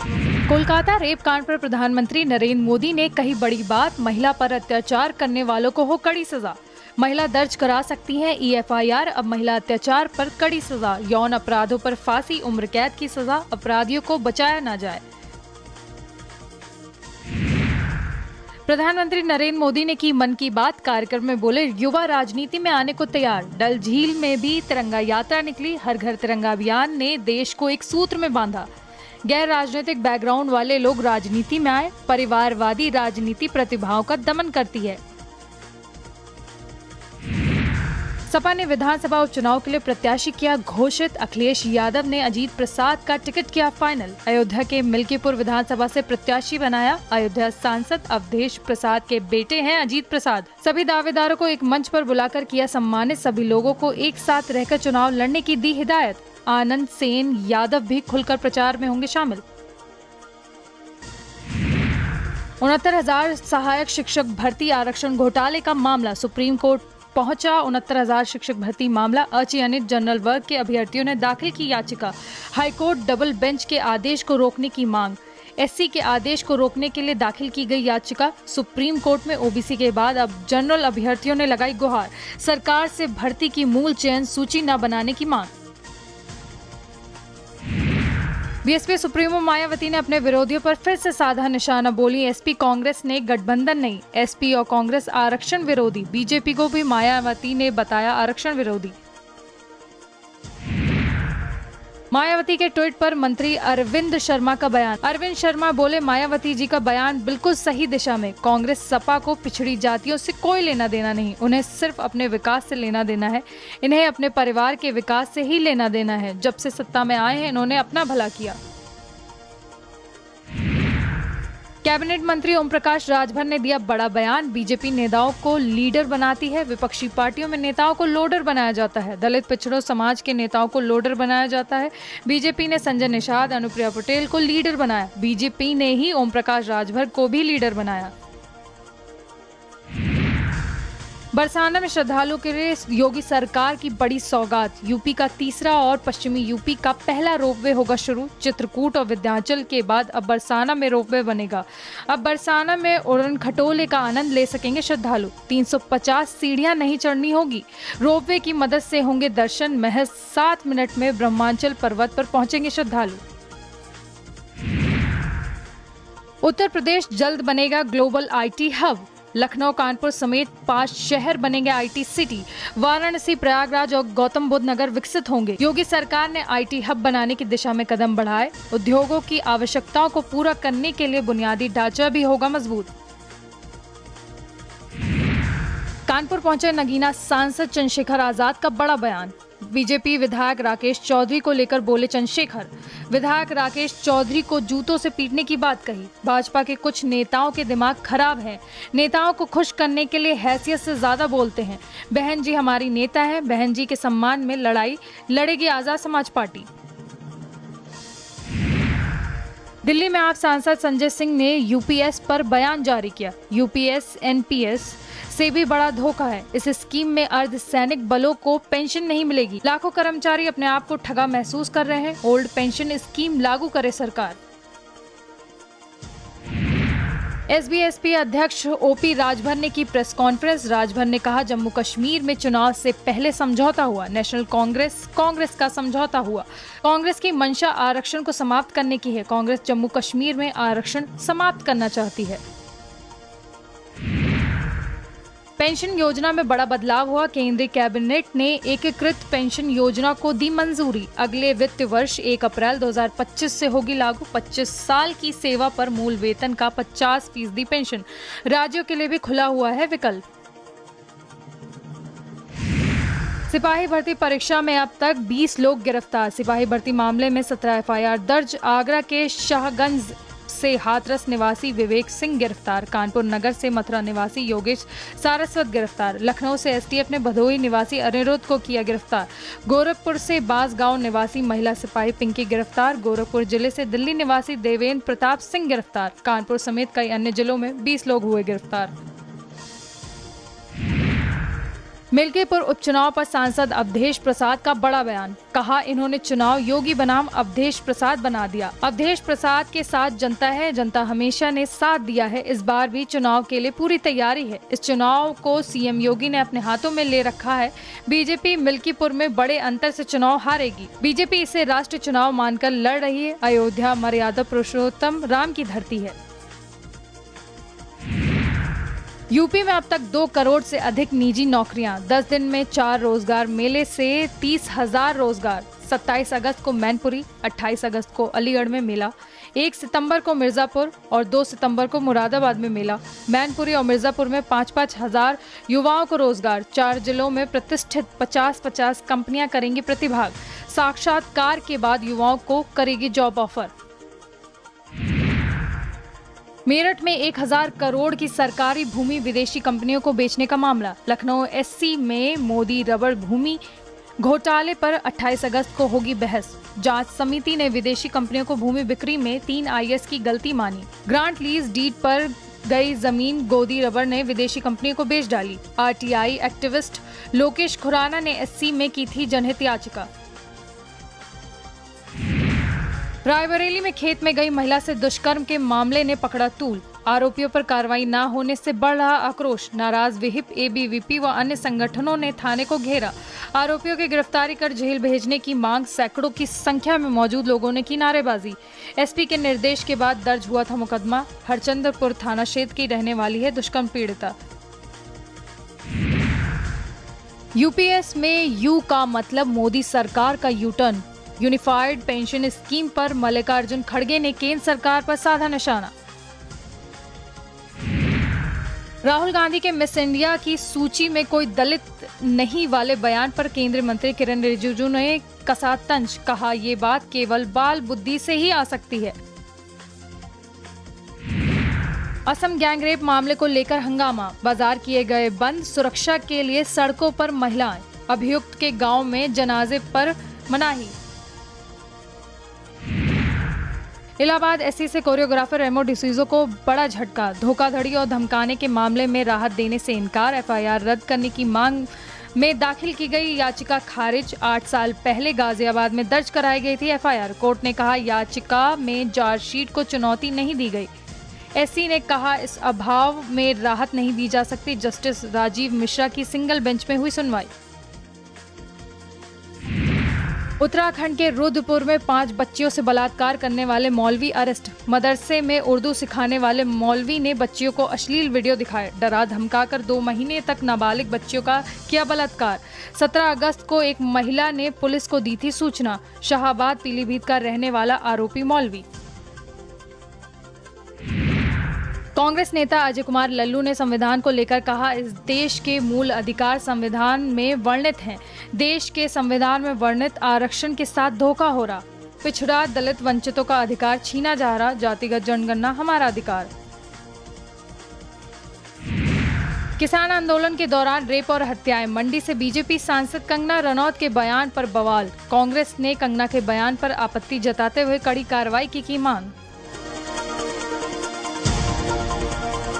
Kolkata rape कांड पर प्रधानमंत्री नरेंद्र मोदी ने कही बड़ी बात, महिला पर अत्याचार करने वालों को हो कड़ी सजा। महिला दर्ज करा सकती है EFIR, अब महिला अत्याचार पर कड़ी सजा। यौन अपराधों पर फांसी, उम्र कैद की सजा, अपराधियों को बचाया ना जाए। प्रधानमंत्री नरेंद्र मोदी ने की मन की बात कार्यक्रम में बोले, युवा राजनीति में आने को तैयार। डल झील में भी तिरंगा यात्रा निकली। हर घर तिरंगा अभियान ने देश को एक सूत्र में बांधा। गैर राजनीतिक बैकग्राउंड वाले लोग राजनीति में आए। परिवारवादी राजनीति प्रतिभाओं का दमन करती है। सपा ने विधानसभा उपचुनाव के लिए प्रत्याशी किया घोषित। अखिलेश यादव ने अजीत प्रसाद का टिकट किया फाइनल। अयोध्या के मिल्कीपुर विधानसभा से प्रत्याशी बनाया। अयोध्या सांसद अवधेश प्रसाद के बेटे हैं अजीत प्रसाद। सभी दावेदारों को एक मंच पर बुलाकर किया सम्मानित। सभी लोगों को एक साथ रहकर चुनाव लड़ने की दी हिदायत। आनंद सेन यादव भी खुलकर प्रचार में होंगे शामिल। 69,000 सहायक शिक्षक भर्ती आरक्षण घोटाले का मामला सुप्रीम कोर्ट पहुंचा। 69,000 शिक्षक भर्ती मामला, अचयनित जनरल वर्ग के अभ्यर्थियों ने दाखिल की याचिका। हाईकोर्ट डबल बेंच के आदेश को रोकने की मांग। SC के आदेश को रोकने के लिए दाखिल की गई याचिका। सुप्रीम कोर्ट में OBC के बाद अब जनरल अभ्यर्थियों ने लगाई गुहार। सरकार से भर्ती की मूल चयन सूची न बनाने की मांग। BSP सुप्रीमो मायावती ने अपने विरोधियों पर फिर से साधा निशाना, बोली SP कांग्रेस ने गठबंधन नहीं, SP और कांग्रेस आरक्षण विरोधी। BJP को भी मायावती ने बताया आरक्षण विरोधी। मायावती के ट्वीट पर मंत्री अरविंद शर्मा का बयान। अरविंद शर्मा बोले, मायावती जी का बयान बिल्कुल सही दिशा में। कांग्रेस सपा को पिछड़ी जातियों से कोई लेना देना नहीं, उन्हें सिर्फ अपने विकास से लेना देना है। इन्हें अपने परिवार के विकास से ही लेना देना है। जब से सत्ता में आए हैं इन्होंने अपना भला किया। कैबिनेट मंत्री ओम प्रकाश राजभर ने दिया बड़ा बयान। बीजेपी नेताओं को लीडर बनाती है। विपक्षी पार्टियों में नेताओं को लोडर बनाया जाता है। दलित पिछड़ों समाज के नेताओं को लोडर बनाया जाता है। बीजेपी ने संजय निषाद, अनुप्रिया पटेल को लीडर बनाया। बीजेपी ने ही ओम प्रकाश राजभर को भी लीडर बनाया। बरसाना में श्रद्धालुओं के लिए योगी सरकार की बड़ी सौगात। यूपी का तीसरा और पश्चिमी यूपी का पहला रोपवे होगा शुरू। चित्रकूट और विंध्याचल के बाद अब बरसाना में रोपवे बनेगा। अब बरसाना में उड़न खटोले का आनंद ले सकेंगे श्रद्धालु। 350 सीढ़ियां नहीं चढ़नी होगी। रोपवे की मदद से होंगे दर्शन। महज 7 मिनट में ब्रह्मांचल पर्वत पर पहुंचेंगे श्रद्धालु। उत्तर प्रदेश जल्द बनेगा global IT hub. Lucknow, Kanpur समेत 5 शहर बनेंगे IT सिटी। वाराणसी, प्रयागराज और गौतम बुद्ध नगर विकसित होंगे। योगी सरकार ने IT हब बनाने की दिशा में कदम बढ़ाए। उद्योगों की आवश्यकताओं को पूरा करने के लिए बुनियादी ढांचा भी होगा मजबूत। कानपुर पहुंचे नगीना सांसद चंद्रशेखर आजाद का बड़ा बयान। बीजेपी विधायक राकेश चौधरी को लेकर बोले चंद्रशेखर। विधायक राकेश चौधरी को जूतों से पीटने की बात कही। भाजपा के कुछ नेताओं के दिमाग खराब है। नेताओं को खुश करने के लिए हैसियत से ज्यादा बोलते हैं। बहन जी हमारी नेता है। बहन जी के सम्मान में लड़ाई लड़ेगी आजाद समाज पार्टी। दिल्ली में आप सांसद संजय सिंह ने UPS पर बयान जारी किया। UPS NPS से भी बड़ा धोखा है। इस स्कीम में अर्धसैनिक बलों को पेंशन नहीं मिलेगी। लाखों कर्मचारी अपने आप को ठगा महसूस कर रहे हैं। ओल्ड पेंशन स्कीम लागू करे सरकार। SBSP अध्यक्ष OP राजभर ने की प्रेस कॉन्फ्रेंस। राजभर ने कहा, जम्मू कश्मीर में चुनाव से पहले समझौता हुआ। नेशनल कांग्रेस का समझौता हुआ। कांग्रेस की मंशा आरक्षण को समाप्त करने की है। कांग्रेस जम्मू कश्मीर में आरक्षण समाप्त करना चाहती है। पेंशन योजना में बड़ा बदलाव हुआ। केंद्रीय कैबिनेट ने एकीकृत पेंशन योजना को दी मंजूरी। अगले वित्त वर्ष 1 अप्रैल 2025 से होगी लागू। 25 साल की सेवा पर मूल वेतन का 50% पेंशन। राज्यों के लिए भी खुला हुआ है विकल्प। सिपाही भर्ती परीक्षा में अब तक 20 लोग गिरफ्तार। सिपाही भर्ती मामले में 17 FIR दर्ज। आगरा के शाहगंज से हाथरस निवासी विवेक सिंह गिरफ्तार। कानपुर नगर से मथुरा निवासी योगेश सारस्वत गिरफ्तार। लखनऊ से STF ने भदोही निवासी अनिरुद्ध को किया गिरफ्तार। गोरखपुर से बांसगांव निवासी महिला सिपाही पिंकी गिरफ्तार। गोरखपुर जिले से दिल्ली निवासी देवेंद्र प्रताप सिंह गिरफ्तार। कानपुर समेत कई अन्य जिलों में 20 लोग हुए गिरफ्तार। मिल्कीपुर उपचुनाव पर सांसद अवधेश प्रसाद का बड़ा बयान। कहा, इन्होंने चुनाव योगी बनाम अवधेश प्रसाद बना दिया। अवधेश प्रसाद के साथ जनता है, जनता हमेशा ने साथ दिया है। इस बार भी चुनाव के लिए पूरी तैयारी है। इस चुनाव को सीएम योगी ने अपने हाथों में ले रखा है। बीजेपी मिल्कीपुर में बड़े अंतर से चुनाव हारेगी। बीजेपी इसे राष्ट्रीय चुनाव मानकर लड़ रही है। अयोध्या मर्यादा पुरुषोत्तम राम की धरती है। यूपी में अब तक 2 करोड़ से अधिक निजी नौकरियां। 10 दिन में 4 रोजगार मेले से 30,000 रोजगार। 27 अगस्त को मैनपुरी, 28 अगस्त को अलीगढ़ में मेला, 1 सितंबर को मिर्जापुर और 2 सितंबर को मुरादाबाद में मेला। मैनपुरी और मिर्जापुर में 5-5 हजार युवाओं को रोजगार। 4 जिलों में प्रतिष्ठित 50-50 कंपनियां करेंगी प्रतिभाग। साक्षात्कार के बाद युवाओं को करेगी जॉब ऑफर। मेरठ में 1000 करोड़ की सरकारी भूमि विदेशी कंपनियों को बेचने का मामला। लखनऊ एससी में मोदी रबड़ भूमि घोटाले पर 28 अगस्त को होगी बहस। जांच समिति ने विदेशी कंपनियों को भूमि बिक्री में 3 आईएएस की गलती मानी। ग्रांट लीज डीड पर गई जमीन गोदी रबड़ ने विदेशी कंपनियों को बेच डाली। आरटीआई एक्टिविस्ट लोकेश खुराना ने एससी में की थी जनहित याचिका। रायबरेली में खेत में गई महिला से दुष्कर्म के मामले ने पकड़ा तूल। आरोपियों पर कार्रवाई न होने से बढ़ रहा आक्रोश। नाराज विहिप, एबीवीपी व अन्य संगठनों ने थाने को घेरा। आरोपियों की गिरफ्तारी कर जेल भेजने की मांग। सैकड़ों की संख्या में मौजूद लोगों ने की नारेबाजी। एसपी के निर्देश के बाद दर्ज हुआ था मुकदमा। हरचंद्रपुर थाना क्षेत्र की रहने वाली है दुष्कर्म पीड़िता। यूपीएस में यू का मतलब मोदी सरकार का U turn. Unified pension scheme पर मल्लिकार्जुन खड़गे ने केंद्र सरकार पर साधा निशाना। राहुल गांधी के मिस इंडिया की सूची में कोई दलित नहीं वाले बयान पर केंद्रीय मंत्री किरण रिजिजू ने कसा तंज। कहा, ये बात केवल बाल बुद्धि से ही आ सकती है। असम गैंगरेप मामले को लेकर हंगामा। बाजार किए गए बंद। सुरक्षा के लिए सड़कों पर महिलाएं। अभियुक्त के गांव में जनाजे पर मनाही। इलाहाबाद एससी से कोरियोग्राफर रेमो डिसूजो को बड़ा झटका। धोखाधड़ी और धमकाने के मामले में राहत देने से इनकार। एफआईआर रद्द करने की मांग में दाखिल की गई याचिका खारिज। 8 साल पहले गाजियाबाद में दर्ज कराई गई थी एफआईआर। कोर्ट ने कहा, याचिका में चार्जशीट को चुनौती नहीं दी गई। एससी ने कहा, इस अभाव में राहत नहीं दी जा सकती। जस्टिस राजीव मिश्रा की सिंगल बेंच में हुई सुनवाई। उत्तराखंड के रुद्रपुर में 5 बच्चियों से बलात्कार करने वाले मौलवी अरेस्ट। मदरसे में उर्दू सिखाने वाले मौलवी ने बच्चियों को अश्लील वीडियो दिखाए। डरा धमकाकर 2 महीने तक नाबालिग बच्चियों का किया बलात्कार। 17 अगस्त को एक महिला ने पुलिस को दी थी सूचना। शाहाबाद पीलीभीत का रहने वाला आरोपी मौलवी। कांग्रेस नेता अजय कुमार लल्लू ने संविधान को लेकर कहा, इस देश के मूल अधिकार संविधान में वर्णित हैं। देश के संविधान में वर्णित आरक्षण के साथ धोखा हो रहा। पिछड़ा दलित वंचितों का अधिकार छीना जा रहा। जातिगत जनगणना हमारा अधिकार। किसान आंदोलन के दौरान रेप और हत्याएं। मंडी से बीजेपी सांसद कंगना रनौत के बयान पर बवाल। कांग्रेस ने कंगना के बयान पर आपत्ति जताते हुए कड़ी कार्रवाई की मांग।